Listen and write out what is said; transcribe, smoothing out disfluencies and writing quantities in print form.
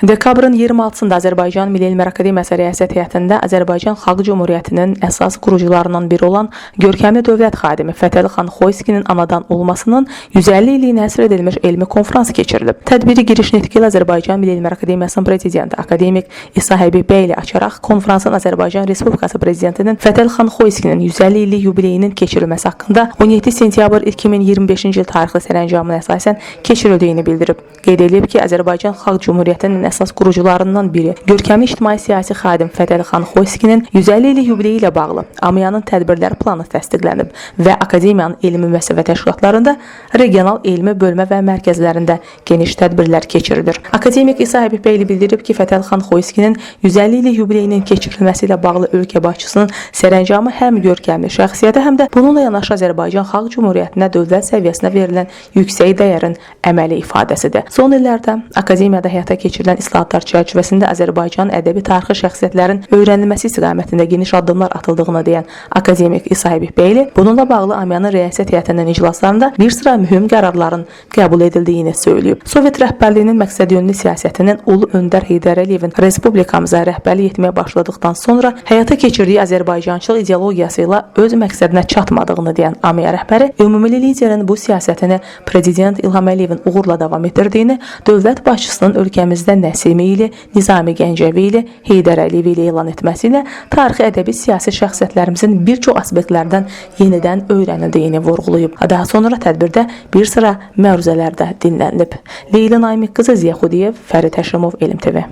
Dekabrın 26-sında Azərbaycan Milli Elmlər Akademiyası Rəyasət Heyətində Azərbaycan Xalq Cümhuriyyətinin əsas qurucularından biri olan görkəmli dövlət xadimi Fətəli xan Xoyskinin anadan olmasının 150 illiyinə həsr edilmiş elmi konfransı keçirilib. Tədbiri giriş nitqi ilə Azərbaycan Milli Elmlər Akademiyasının prezidenti akademik İsa Həbibbəyli açaraq konfransın Azərbaycan Respublikası prezidentinin Fətəli xan Xoyskinin 150 illik yubileyinin keçirilməsi haqqında 17 sentyabr 2025-ci il tarixli sərəncamına əsasən keçirildiyini bildirib. Qeyd edilib ki, Azərbaycan Xalq Cümhuriyyətinin əsas qurucularından biri, görkəmli ictimai-siyasi xadim Fətəli xan Xoyskinin 150 illik yubileyi ilə bağlı AMIyanın tədbirlər planı təsdiqlənib və Akademiyanın elmi müəssisə və təşkilatlarında, regional elmi bölmə və mərkəzlərində geniş tədbirlər keçirilir. Akademik İsa Həbibbəyli bildirib ki, Fətəli xan Xoyskinin 150 illik yubileyinin keçirilməsi ilə bağlı ölkə başçısının sərəncamı həm görkəmli şəxsiyyətə, həm də bununla yanaşı Azərbaycan Xalq Cümhuriyyətinə dövlət səviyyəsinə verilən yüksək dəyərin əməli ifadəsidir. Son illərdə Akademiyada həyata keçirilən islahatlar çərçivəsində Azərbaycan ədəbi tarixi şəxsiyyətlərin öyrənilməsi istiqamətində geniş addımlar atıldığını deyən akademik İsa Həbibbəyli, bununla bağlı AMIyanın Rəyasət Heyətinin iclaslarında bir sıra mühüm qərarların qəbul edildiyini söyləyib. Sovet rəhbərliyinin məqsədyönlü siyasətinin Ulu Öndər Heydər Əliyevin respublikamıza rəhbərlik etməyə başladıqdan sonra həyata keçirdiyi Azərbaycançılıq ideologiyası ilə öz məqsədinə çatmadığını deyən AMIya rəhbəri, ümumilli liderin bu siyasətini Prezident İlham Əliyevin uğurla davam etdirdiyini, dövlət başçısının ölkəmizdə Nəsimi ilə, Nizami Gəncəvi ilə, Heydər Əliyev ilə elan etməsi ilə tarixi ədəbi siyasi şəxsiyyətlərimizin bir çox aspektlərdən yenidən öyrənildiyini vurğulayıb. Daha sonra tədbirdə bir sıra məruzələr də dinlənilib. Leyla Naimiq qızı Ziya Xudiyev, Fərid Həşimov, Elm TV.